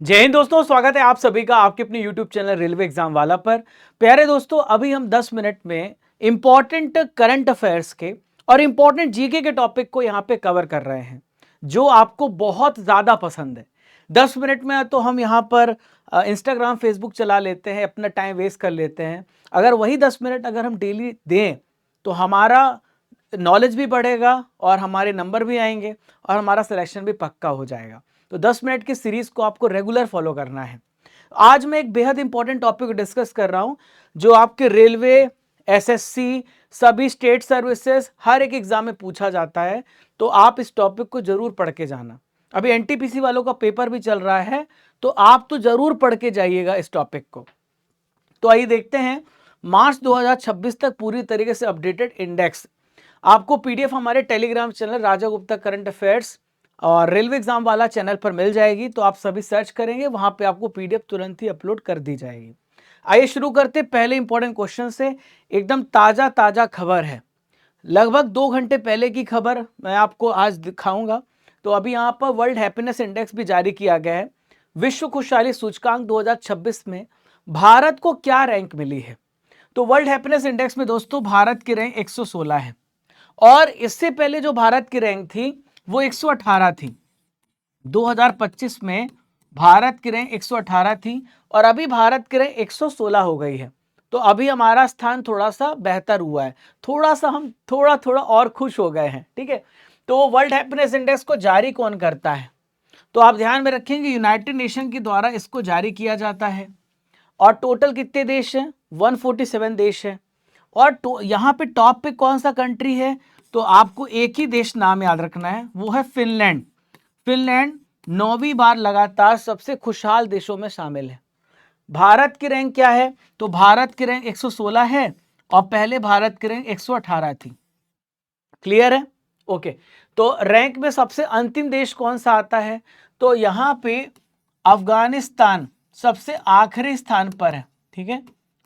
जय हिंद दोस्तों, स्वागत है आप सभी का आपके अपने YouTube चैनल रेलवे एग्जाम वाला पर। प्यारे दोस्तों, अभी हम 10 मिनट में इंपॉर्टेंट करंट अफेयर्स के और इंपॉर्टेंट जीके के टॉपिक को यहाँ पे कवर कर रहे हैं जो आपको बहुत ज़्यादा पसंद है। 10 मिनट में तो हम यहाँ पर इंस्टाग्राम फेसबुक चला लेते हैं, अपना टाइम वेस्ट कर लेते हैं। अगर वही 10 मिनट अगर हम डेली दें तो हमारा नॉलेज भी बढ़ेगा और हमारे नंबर भी आएंगे और हमारा सिलेक्शन भी पक्का हो जाएगा। तो 10 मिनट की सीरीज को आपको रेगुलर फॉलो करना है। आज मैं एक बेहद इंपॉर्टेंट टॉपिक डिस्कस कर रहा हूं जो आपके रेलवे, एसएससी, सभी स्टेट सर्विसेज हर एक एग्जाम में पूछा जाता है। तो आप इस टॉपिक को जरूर पढ़ के जाना। अभी एनटीपीसी वालों का पेपर भी चल रहा है तो आप तो जरूर पढ़ के जाइएगा इस टॉपिक को। तो आइए देखते हैं मार्च 2026 तक पूरी तरीके से अपडेटेड इंडेक्स। आपको पीडीएफ हमारे Telegram channel Raja Gupta current affairs और रेलवे एग्जाम वाला चैनल पर मिल जाएगी। तो आप सभी सर्च करेंगे, वहां पे आपको पीडीएफ तुरंत ही अपलोड कर दी जाएगी। आइए शुरू करते पहले इंपॉर्टेंट क्वेश्चन से। एकदम ताजा ताजा खबर है, लगभग 2 घंटे पहले की खबर मैं आपको आज दिखाऊंगा। तो अभी यहाँ पर वर्ल्ड हैप्पीनेस इंडेक्स भी जारी किया गया है। विश्व खुशहाली सूचकांक 2026 में भारत को क्या रैंक मिली है? तो वर्ल्ड हैप्पीनेस इंडेक्स में दोस्तों भारत की रैंक 116 है और इससे पहले जो भारत की रैंक थी वो 118 थी। 2025 में भारत की रैंक 118 थी और अभी भारत की रैंक 116 हो गई है। तो अभी हमारा स्थान थोड़ा सा बेहतर हुआ है, थोड़ा सा हम थोड़ा थोड़ा और खुश हो गए हैं। ठीक है, तो वर्ल्ड हैप्पीनेस इंडेक्स को जारी कौन करता है? तो आप ध्यान में रखेंगे यूनाइटेड नेशन के द्वारा इसको जारी किया जाता है। और टोटल कितने देश हैं? 147 देश है। और यहाँ पे टॉप पे कौन सा कंट्री है? तो आपको एक ही देश नाम याद रखना है, वो है फिनलैंड। फिनलैंड 9वीं बार लगातार सबसे खुशहाल देशों में शामिल है। भारत की रैंक क्या है? तो भारत की रैंक 116 है और पहले भारत की रैंक 118 थी। क्लियर है? ओके। तो रैंक में सबसे अंतिम देश कौन सा आता है? तो यहां पे अफगानिस्तान सबसे आखिरी स्थान पर है। ठीक है,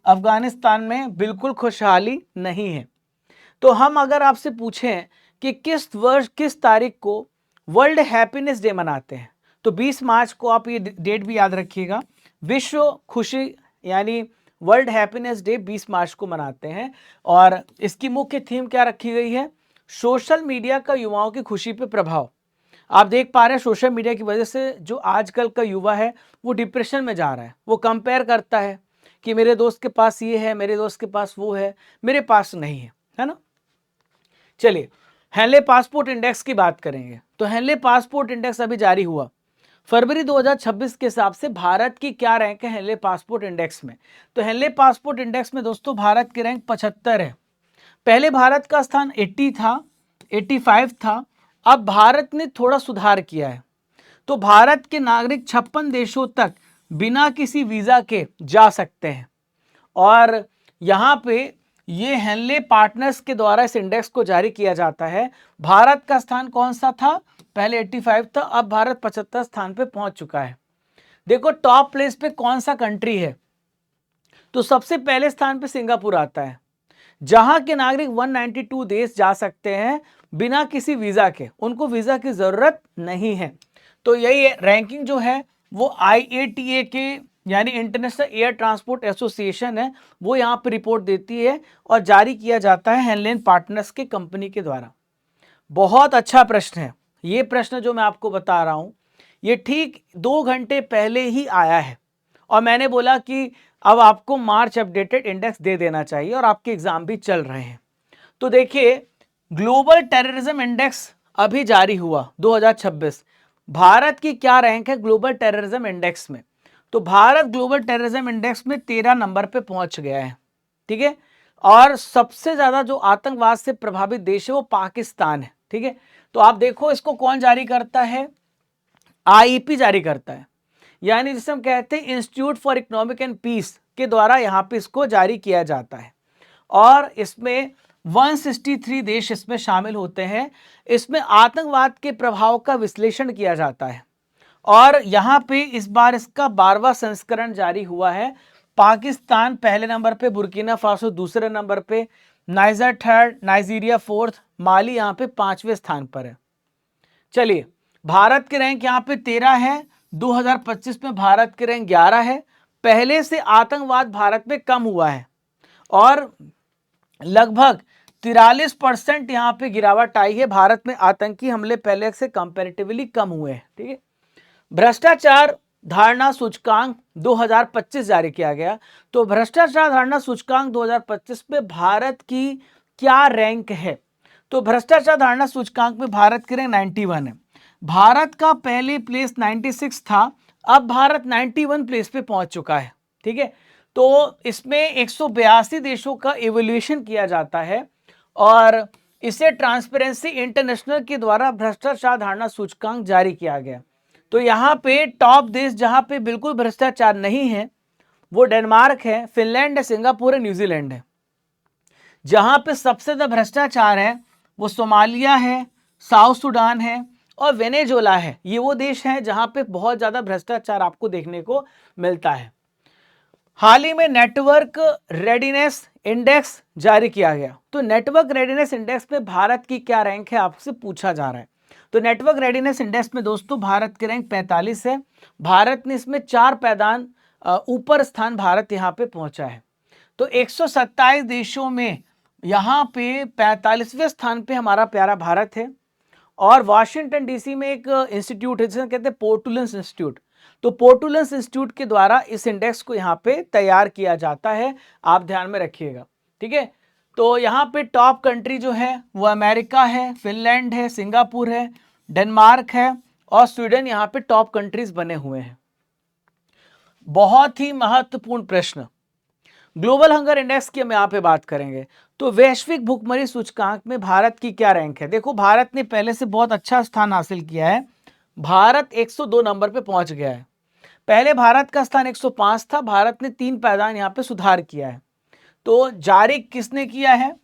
अफगानिस्तान में बिल्कुल खुशहाली नहीं है। तो हम अगर आपसे पूछें कि किस वर्ष किस तारीख को वर्ल्ड हैप्पीनेस डे मनाते हैं, तो 20 मार्च को आप ये डेट भी याद रखिएगा। विश्व खुशी यानी वर्ल्ड हैप्पीनेस डे 20 मार्च को मनाते हैं और इसकी मुख्य थीम क्या रखी गई है? सोशल मीडिया का युवाओं की खुशी पे प्रभाव। आप देख पा रहे हैं सोशल मीडिया की वजह से जो आजकल का युवा है वो डिप्रेशन में जा रहा है। वो कंपेयर करता है कि मेरे दोस्त के पास ये है, मेरे दोस्त के पास वो है, मेरे पास नहीं है, है ना। चलिए हेनले पासपोर्ट इंडेक्स की बात करेंगे। तो हेनले पासपोर्ट इंडेक्स अभी जारी हुआ फरवरी 2026 के हिसाब से भारत की क्या रैंक है हेनले पासपोर्ट इंडेक्स में? तो हेनले पासपोर्ट इंडेक्स में दोस्तों भारत की रैंक 75 है। पहले भारत का स्थान 80 था, 85 था। अब भारत ने थोड़ा सुधार किया है। तो भारत के नागरिक 56 देशों तक बिना किसी वीजा के जा सकते हैं। और यहाँ पे ये हेनले पार्टनर्स के द्वारा इस इंडेक्स को जारी किया जाता है। भारत का स्थान कौन सा था? पहले 85 था, अब भारत 75 स्थान पे पहुंच चुका है। देखो टॉप प्लेस पे कौन सा कंट्री है? तो सबसे पहले स्थान पे सिंगापुर आता है, जहां के नागरिक 192 देश जा सकते हैं बिना किसी वीजा के, उनको वीजा की जरूरत नहीं है। तो यही रैंकिंग जो है वो IATA के यानी इंटरनेशनल एयर ट्रांसपोर्ट एसोसिएशन है, वो यहाँ पर रिपोर्ट देती है और जारी किया जाता है हेनले पार्टनर्स के कंपनी के द्वारा। बहुत अच्छा प्रश्न है ये प्रश्न जो मैं आपको बता रहा हूं, ये ठीक 2 घंटे पहले ही आया है और मैंने बोला कि अब आपको मार्च अपडेटेड इंडेक्स दे देना चाहिए और आपके एग्जाम भी चल रहे हैं। तो देखिए ग्लोबल टेररिज्म इंडेक्स अभी जारी हुआ 2026। भारत की क्या रैंक है ग्लोबल टेररिज्म इंडेक्स में? तो भारत ग्लोबल टेररिज्म इंडेक्स में 13 नंबर पे पहुंच गया है। ठीक है, और सबसे ज्यादा जो आतंकवाद से प्रभावित देश है वो पाकिस्तान है। ठीक है, तो आप देखो इसको कौन जारी करता है? IEP जारी करता है, यानी जिसे हम कहते हैं Institute for Economic and Peace के द्वारा यहाँ पे इसको जारी किया जाता है। और इसमें 163 देश इसमें शामिल होते हैं। इसमें आतंकवाद के प्रभाव का विश्लेषण किया जाता है और यहाँ पे इस बार इसका 12वां संस्करण जारी हुआ है। पाकिस्तान पहले नंबर पे, बुर्किना फासो दूसरे नंबर पे, नाइजर थर्ड, नाइजीरिया फोर्थ, माली यहाँ पे 5वें स्थान पर है। चलिए भारत की रैंक यहाँ पे 13 है, 2025 में भारत की रैंक 11 है। पहले से आतंकवाद भारत में कम हुआ है और लगभग 43% यहाँ पे गिरावट आई है। भारत में आतंकी हमले पहले से कंपैरेटिवली कम हुए हैं। ठीक है, भ्रष्टाचार धारणा सूचकांक 2025 जारी किया गया। तो भ्रष्टाचार धारणा सूचकांक 2025 में भारत की क्या रैंक है? तो भ्रष्टाचार धारणा सूचकांक में भारत की रैंक 91 है। भारत का पहले प्लेस 96 था, अब भारत 91 प्लेस पे पहुंच चुका है। ठीक है, तो इसमें 182 देशों का इवोल्यूशन किया जाता है और इसे ट्रांसपेरेंसी इंटरनेशनल के द्वारा भ्रष्टाचार धारणा सूचकांक जारी किया गया। तो यहाँ पे टॉप देश जहां पे बिल्कुल भ्रष्टाचार नहीं है वो डेनमार्क है, फिनलैंड है, सिंगापुर है, न्यूजीलैंड है। जहां पे सबसे ज्यादा भ्रष्टाचार है वो सोमालिया है, साउथ सुडान है और वेनेजुएला है। ये वो देश हैं जहां पे बहुत ज्यादा भ्रष्टाचार आपको देखने को मिलता है। हाल ही में नेटवर्क रेडीनेस इंडेक्स जारी किया गया। तो नेटवर्क रेडीनेस इंडेक्स में भारत की क्या रैंक है आपसे पूछा जा रहा है। तो नेटवर्क रेडीनेस इंडेक्स में दोस्तों भारत की रैंक 45 है। भारत ने इसमें 4 पैदान ऊपर स्थान भारत यहाँ पे पहुंचा है। तो 127 देशों में यहाँ पे 45वें स्थान पे हमारा प्यारा भारत है। और वाशिंगटन डीसी में एक इंस्टीट्यूट है जिसे कहते हैं पोर्टुलेंस इंस्टीट्यूट। तो पोर्टुलेंस इंस्टीट्यूट के द्वारा इस इंडेक्स को यहाँ पे तैयार किया जाता है, आप ध्यान में रखिएगा। ठीक है, तो यहाँ पे टॉप कंट्री जो है वो अमेरिका है, फिनलैंड है, सिंगापुर है, डेनमार्क है और स्वीडन यहाँ पे टॉप कंट्रीज बने हुए हैं। बहुत ही महत्वपूर्ण प्रश्न, ग्लोबल हंगर इंडेक्स की हम यहाँ पे बात करेंगे। तो वैश्विक भुखमरी सूचकांक में भारत की क्या रैंक है? देखो भारत ने पहले से बहुत अच्छा स्थान हासिल किया है। भारत 102 नंबर पे पहुंच गया है। पहले भारत का स्थान 105 था। भारत ने 3 पायदान यहाँ पे सुधार किया है। तो जारी किसने किया है?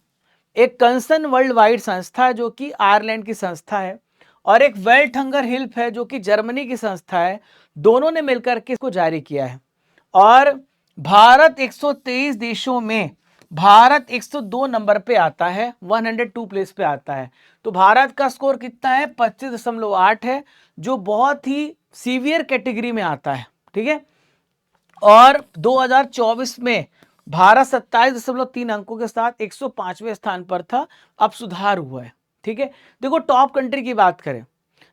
एक कंसर्न वर्ल्ड वाइड संस्था है जो कि आयरलैंड की संस्था है और एक वेल्ट हंगर हेल्प है जो कि जर्मनी की संस्था है। दोनों ने मिलकर के इसको जारी किया है और भारत 123 देशों में भारत 102 नंबर पे आता है, 102 प्लेस पे आता है। तो भारत का स्कोर कितना है? 25.8 है, जो बहुत ही सीवियर कैटेगरी में आता है। ठीक है, और 2024 में भारत 27.3 अंकों के साथ 105वें स्थान पर था, अब सुधार हुआ है। ठीक है, देखो टॉप कंट्री की बात करें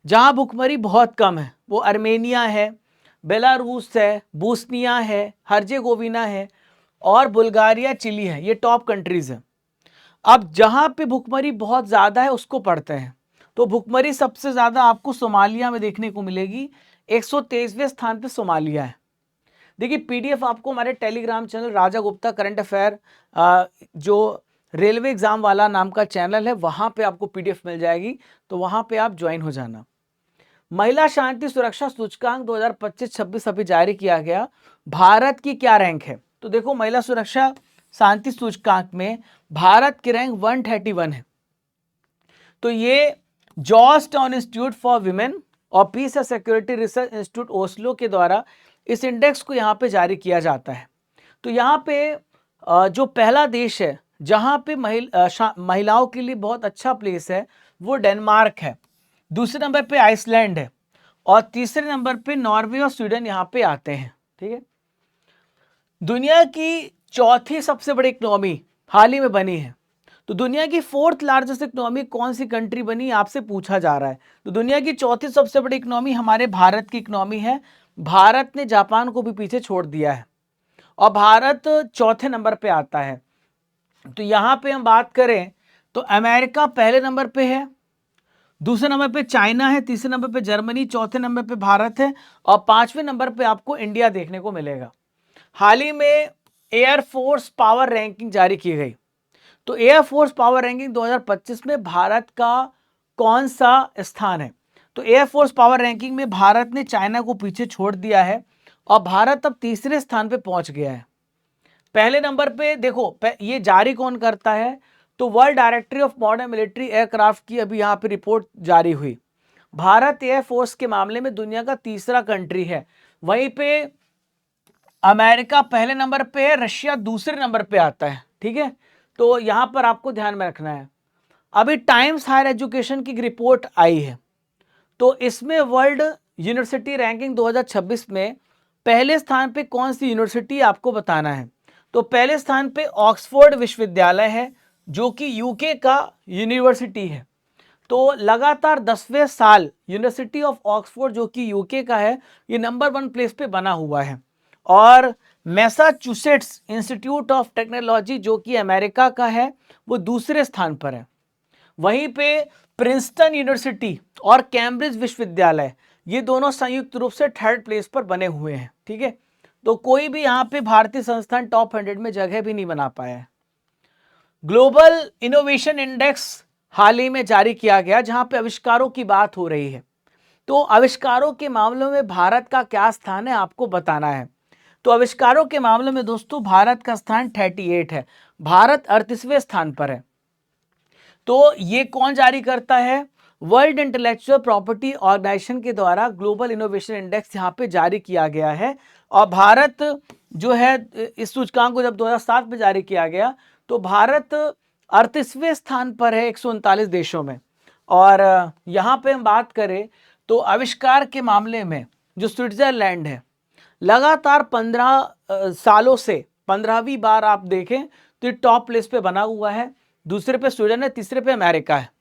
जहां भुखमरी बहुत कम है वो अर्मेनिया है, बेलारूस है, बोस्निया है, हर्जेगोविना है और बुल्गारिया, चिली है। ये टॉप कंट्रीज हैं। अब जहां पे भुखमरी बहुत ज्यादा है उसको पढ़ते हैं। तो भुखमरी सबसे ज्यादा आपको सोमालिया में देखने को मिलेगी, 123वें स्थान पे सोमालिया है। देखिए पीडीएफ आपको हमारे Telegram channel Raja Gupta current affair जो रेलवे एग्जाम वाला नाम का चैनल है वहां पे आपको पीडीएफ मिल जाएगी, तो वहां पे आप ज्वाइन हो जाना। महिला शांति सुरक्षा सूचकांक 2025-26 अभी जारी किया गया। भारत की क्या रैंक है? तो देखो महिला सुरक्षा शांति सूचकांक में भारत की रैंक 131 है। तो ये जॉर्जटाउन इंस्टीट्यूट फॉर विमेन और Peace and Security Research Institute Oslo के द्वारा इस इंडेक्स को यहाँ पे जारी किया जाता है। तो यहाँ पे जो पहला देश है जहाँ पे महिलाओं के लिए बहुत अच्छा प्लेस है वो डेनमार्क है। दूसरे नंबर पे आइसलैंड है और तीसरे नंबर पे नॉर्वे और स्वीडन यहाँ पे आते हैं। ठीक है, दुनिया की चौथी सबसे बड़ी इकोनॉमी हाल ही में बनी है। तो दुनिया की 4th लार्जेस्ट इकोनॉमी कौन सी कंट्री बनी आपसे पूछा जा रहा है। तो दुनिया की चौथी सबसे बड़ी इकोनॉमी हमारे भारत की इकोनॉमी है। भारत ने जापान को भी पीछे छोड़ दिया है और भारत चौथे नंबर पे आता है। तो यहां पे हम बात करें तो अमेरिका पहले नंबर पे है, दूसरे नंबर पे चाइना है, तीसरे नंबर पे जर्मनी, चौथे नंबर पे भारत है और 5वें नंबर पे आपको इंडिया देखने को मिलेगा। हाल ही में एयरफोर्स पावर रैंकिंग जारी की गई। तो एयरफोर्स पावर रैंकिंग 2025 में भारत का कौन सा स्थान है? तो एयरफोर्स पावर रैंकिंग में भारत ने चाइना को पीछे छोड़ दिया है और भारत अब तीसरे स्थान पे पहुंच गया है। पहले नंबर पे देखो ये जारी कौन करता है? तो world directory of modern military aircraft की अभी यहाँ पे रिपोर्ट जारी हुई। भारत एयरफोर्स के मामले में दुनिया का तीसरा कंट्री है। वहीं पे अमेरिका पहले नंबर पे है, रशिया दूसरे नंबर पे आता है। ठीक है, तो यहां पर आपको ध्यान में रखना है। अभी टाइम्स हायर एजुकेशन की रिपोर्ट आई है तो इसमें वर्ल्ड यूनिवर्सिटी रैंकिंग 2026 में पहले स्थान पे कौन सी यूनिवर्सिटी आपको बताना है। तो पहले स्थान पे ऑक्सफोर्ड विश्वविद्यालय है जो कि यूके का यूनिवर्सिटी है। तो लगातार 10वें साल यूनिवर्सिटी ऑफ ऑक्सफोर्ड जो कि यूके का है ये नंबर 1 प्लेस पे बना हुआ है। और मैसाचुसेट्स इंस्टीट्यूट ऑफ टेक्नोलॉजी जो कि अमेरिका का है वो दूसरे स्थान पर है। वहीं पे प्रिंसटन यूनिवर्सिटी और कैम्ब्रिज विश्वविद्यालय ये दोनों संयुक्त रूप से 3rd प्लेस पर बने हुए हैं। ठीक है, तो कोई भी यहाँ पे भारतीय संस्थान टॉप 100 में जगह भी नहीं बना पाया है। ग्लोबल इनोवेशन इंडेक्स हाल ही में जारी किया गया जहां पे आविष्कारों की बात हो रही है। तो आविष्कारों के मामलों में भारत का क्या स्थान है आपको बताना है। तो आविष्कारों के मामले में दोस्तों भारत का स्थान 38 है, भारत 38वें स्थान पर है। तो ये कौन जारी करता है, वर्ल्ड इंटेलेक्चुअल प्रॉपर्टी ऑर्गेनाइजेशन के द्वारा ग्लोबल इनोवेशन इंडेक्स यहाँ पे जारी किया गया है। और भारत जो है इस सूचकांक को जब 2007 में जारी किया गया तो भारत 38वें स्थान पर है 139 देशों में। और यहाँ पे हम बात करें तो आविष्कार के मामले में जो स्विट्जरलैंड है लगातार 15 सालों से 15वीं बार आप देखें तो टॉप प्लेस पे बना हुआ है। दूसरे पे स्वीडन है, तीसरे पे अमेरिका है।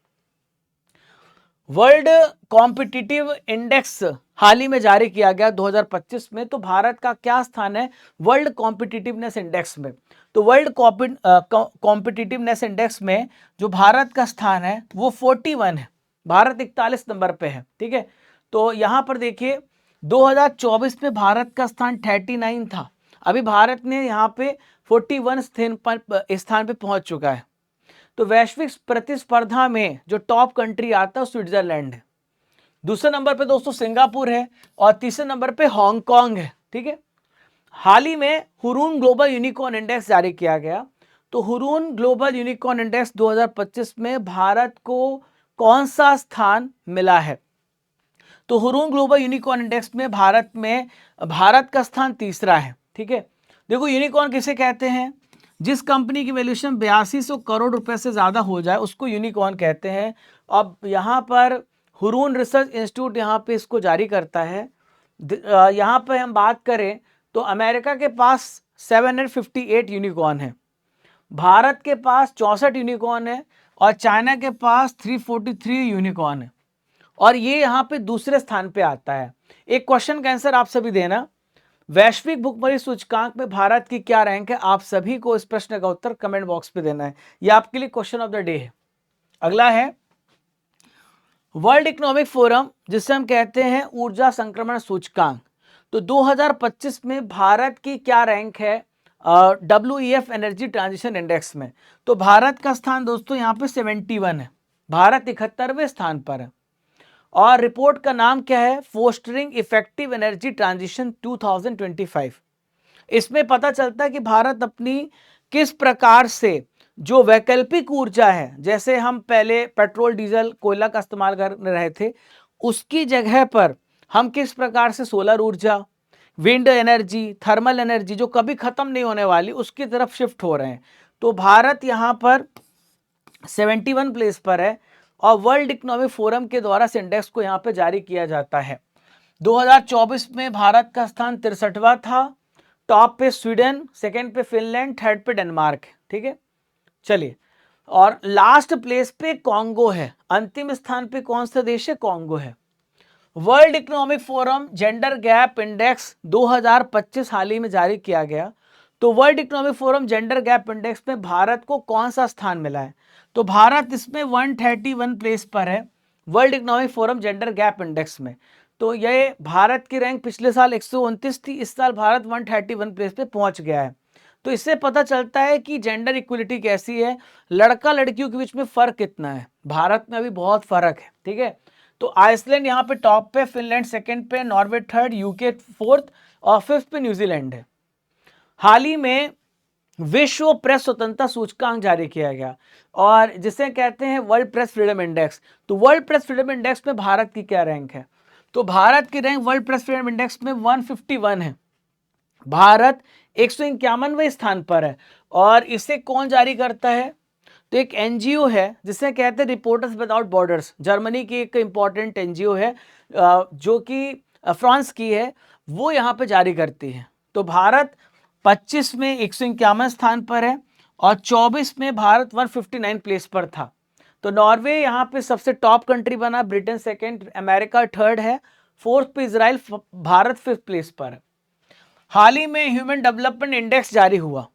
वर्ल्ड कॉम्पिटिटिव इंडेक्स हाल ही में जारी किया गया 2025 में। तो भारत का क्या स्थान है वर्ल्ड कॉम्पिटिटिवनेस इंडेक्स में। तो वर्ल्ड कॉम्पिटिटिवनेस इंडेक्स में जो भारत का स्थान है वो 41 है, भारत 41 नंबर पे है। ठीक है, तो यहां पर देखिए 2024 में भारत का स्थान 39 था, अभी भारत ने यहाँ पे 41 स्थान पे पहुंच चुका है। तो वैश्विक प्रतिस्पर्धा में जो टॉप कंट्री आता है स्विट्जरलैंड है। दूसरे नंबर पे दोस्तों सिंगापुर है और तीसरे नंबर पे हांगकांग है। ठीक है, हाल ही में हुरून ग्लोबल यूनिकॉर्न इंडेक्स जारी किया गया। तो हुरून ग्लोबल यूनिकॉर्न इंडेक्स 2025 में भारत को कौन सा स्थान मिला है। तो हुरून ग्लोबल यूनिकॉर्न इंडेक्स में भारत का स्थान तीसरा है। ठीक है, देखो यूनिकॉर्न किसे कहते हैं, जिस कंपनी की वैल्यूएशन 8200 करोड़ रुपए से ज्यादा हो जाए उसको यूनिकॉर्न कहते हैं। अब यहाँ पर हुरून रिसर्च इंस्टीट्यूट यहाँ पे इसको जारी करता है। यहाँ पे हम बात करें तो अमेरिका के पास 758 यूनिकॉर्न है, भारत के पास 64 यूनिकॉर्न है और चाइना के पास 343 यूनिकॉर्न है। और ये यहाँ पे दूसरे स्थान पे आता है। एक क्वेश्चन का आंसर आप सभी देना, वैश्विक भुखमरी सूचकांक में भारत की क्या रैंक है। आप सभी को इस प्रश्न का उत्तर कमेंट बॉक्स पे देना है, ये आपके लिए क्वेश्चन ऑफ द डे है। अगला है वर्ल्ड इकोनॉमिक फोरम जिसे हम कहते हैं ऊर्जा संक्रमण सूचकांक। तो 2025 में भारत की क्या रैंक है WEF एनर्जी ट्रांजिशन इंडेक्स में। तो भारत का स्थान दोस्तों यहाँ पे 71 है, भारत 71वें स्थान पर है। और रिपोर्ट का नाम क्या है, फोस्टरिंग इफेक्टिव एनर्जी ट्रांजिशन 2025। इसमें पता चलता है कि भारत अपनी किस प्रकार से जो वैकल्पिक ऊर्जा है, जैसे हम पहले पेट्रोल डीजल कोयला का इस्तेमाल कर रहे थे, उसकी जगह पर हम किस प्रकार से सोलर ऊर्जा, विंड एनर्जी, थर्मल एनर्जी जो कभी खत्म नहीं होने वाली उसकी तरफ शिफ्ट हो रहे हैं। तो भारत यहाँ पर 71 प्लेस पर है और वर्ल्ड इकोनॉमिक फोरम के द्वारा इस इंडेक्स को यहाँ पे जारी किया जाता है। 2024 में भारत का स्थान 63वां था, टॉप पे स्वीडन, सेकंड पे फिनलैंड, थर्ड पे डेनमार्क है। ठीक है, चलिए, और लास्ट प्लेस पे कॉन्गो है, अंतिम स्थान पे कौन सा देश है, कॉन्गो है। World economic forum gender gap index 2025 हाल ही में जारी किया गया। तो world economic forum gender gap index में भारत को कौन सा स्थान मिला है। तो भारत इसमें 131 प्लेस पर है world economic forum gender gap index में। तो ये भारत की रैंक पिछले साल 129 थी, इस साल भारत 131 प्लेस पे पहुंच गया है। तो इससे पता चलता है कि जेंडर इक्वलिटी कैसी है, लड़का लड़कियों के बीच में फर्क कितना है। भारत में अभी बहुत फर्क है। ठीक है, तो आइसलैंड यहाँ पे टॉप पे, फिनलैंड सेकंड पे, नॉर्वे थर्ड, यूके फोर्थ और फिफ्थ पे न्यूजीलैंड है। हाल ही में विश्व प्रेस स्वतंत्रता सूचकांक जारी किया गया और जिसे कहते हैं वर्ल्ड प्रेस फ्रीडम इंडेक्स। तो वर्ल्ड प्रेस फ्रीडम इंडेक्स में भारत की क्या रैंक है। तो भारत की rank world press freedom index में 151 है, भारत 151वें स्थान पर है। और इसे कौन जारी करता है, तो एक एनजीओ है जिसे कहते हैं रिपोर्टर्स विदाउट बॉर्डर्स, जर्मनी की एक इंपॉर्टेंट एनजीओ है जो कि फ्रांस की है, वो यहाँ पे जारी करती है। तो भारत 25 में 151 स्थान पर है और 24 में भारत 159 प्लेस पर था। तो नॉर्वे यहाँ पे सबसे टॉप कंट्री बना, ब्रिटेन सेकेंड, अमेरिका थर्ड है, फोर्थ पे इजराइल, भारत फिफ्थ प्लेस पर है। हाल ही में ह्यूमन डेवलपमेंट इंडेक्स जारी हुआ,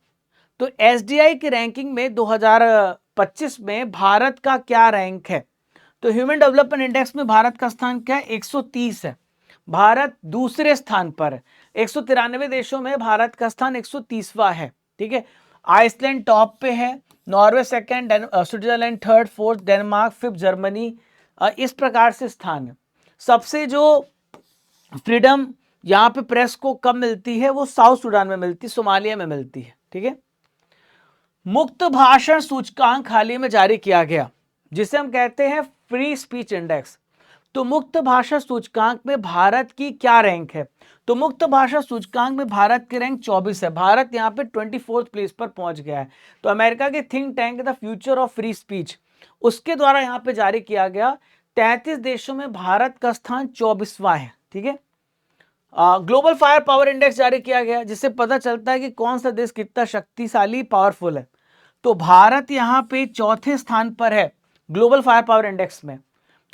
तो एसडीआई की रैंकिंग में 2025 में भारत का क्या रैंक है? तो ह्यूमन डेवलपमेंट इंडेक्स में भारत का स्थान क्या है? 130 है। भारत दूसरे स्थान पर है। 193 देशों में भारत का स्थान 130वां है। ठीक है, आइसलैंड टॉप पे है, Norway second, Switzerland third, fourth Denmark, fifth Germany, इस प्रकार से स्थान है। सबसे जो फ्रीडम यहाँ पे प्रेस को कब मिलती है, वो साउथ सूडान में मिलती है, सोमालिया में मिलती है। ठीक है, मुक्त भाषण सूचकांक हाल ही में जारी किया गया, जिसे हम कहते हैं फ्री स्पीच इंडेक्स। तो मुक्त भाषा सूचकांक में भारत की क्या रैंक है? तो मुक्त भाषा सूचकांक में भारत की रैंक 24 है। भारत यहाँ पे 24th प्लेस पर पहुंच गया है। तो अमेरिका के think tank the future of free speech, उसके द्वारा यहाँ पे जारी किया गया, 33 देशों में भारत का स्थान 24वां है। ठीक है, ग्लोबल फायर पावर इंडेक्स जारी किया गया, जिससे पता चलता है कि कौन सा देश कितना शक्तिशाली पावरफुल है। तो भारत यहाँ पे चौथे स्थान पर है ग्लोबल फायर पावर इंडेक्स में।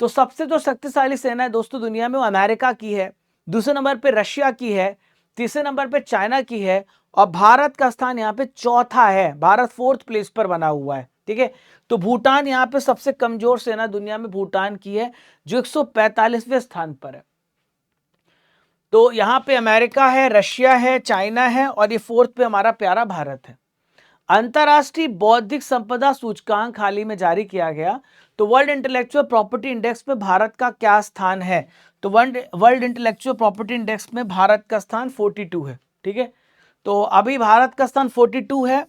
तो सबसे जो शक्तिशाली सेना है दोस्तों दुनिया में, वो अमेरिका की है, दूसरे नंबर पे रशिया की है, तीसरे नंबर पे चाइना की है, और भारत का स्थान यहाँ पे चौथा है। भारत फोर्थ प्लेस पर बना हुआ है। ठीक है, तो भूटान यहाँ पे सबसे कमजोर सेना दुनिया में भूटान की है, जो 145वें स्थान पर है। तो यहाँ पे अमेरिका है, रशिया है, चाइना है, और ये फोर्थ पे हमारा प्यारा भारत है। अंतरराष्ट्रीय बौद्धिक संपदा सूचकांक हाल ही में जारी किया गया, तो वर्ल्ड इंटेलेक्चुअल प्रॉपर्टी इंडेक्स में भारत का क्या स्थान है? तो वर्ल्ड इंटेलेक्चुअल प्रॉपर्टी इंडेक्स में भारत का स्थान 42 है। ठीक है, तो अभी भारत का स्थान 42 है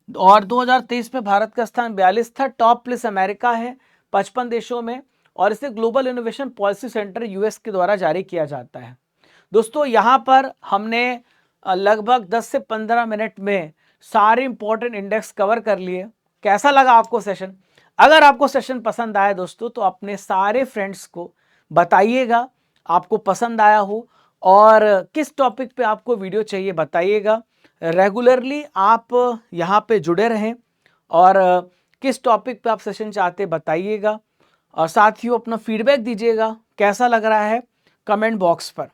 और 2023 में भारत का स्थान 42 था। टॉप प्लेस अमेरिका है 55 देशों में, और इसे global innovation policy centre US के द्वारा जारी किया जाता है। दोस्तों यहाँ पर हमने लगभग 10 से 15 मिनट में सारे इंपॉर्टेंट इंडेक्स कवर कर लिए। कैसा लगा आपको सेशन? अगर आपको सेशन पसंद आया दोस्तों, तो अपने सारे फ्रेंड्स को बताइएगा आपको पसंद आया हो, और किस टॉपिक पे आपको वीडियो चाहिए बताइएगा। रेगुलरली आप यहाँ पे जुड़े रहें, और किस टॉपिक पे आप सेशन चाहते बताइएगा, और साथ ही अपना फीडबैक दीजिएगा कैसा लग रहा है कमेंट बॉक्स पर।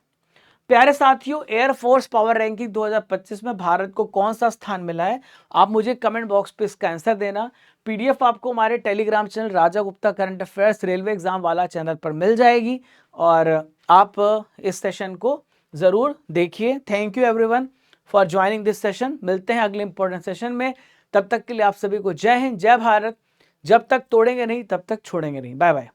प्यारे साथियों, एयरफोर्स पावर रैंकिंग 2025 में भारत को कौन सा स्थान मिला है, आप मुझे कमेंट बॉक्स पे इसका आंसर देना। पीडीएफ आपको हमारे Telegram channel Raja Gupta current affairs railway exam वाला चैनल पर मिल जाएगी, और आप इस सेशन को जरूर देखिए। Thank you everyone for joining this session. मिलते हैं अगले इंपॉर्टेंट सेशन में, तब तक के लिए आप सभी को जय हिंद, जय भारत। जब तक तोड़ेंगे नहीं तब तक छोड़ेंगे नहीं। Bye bye.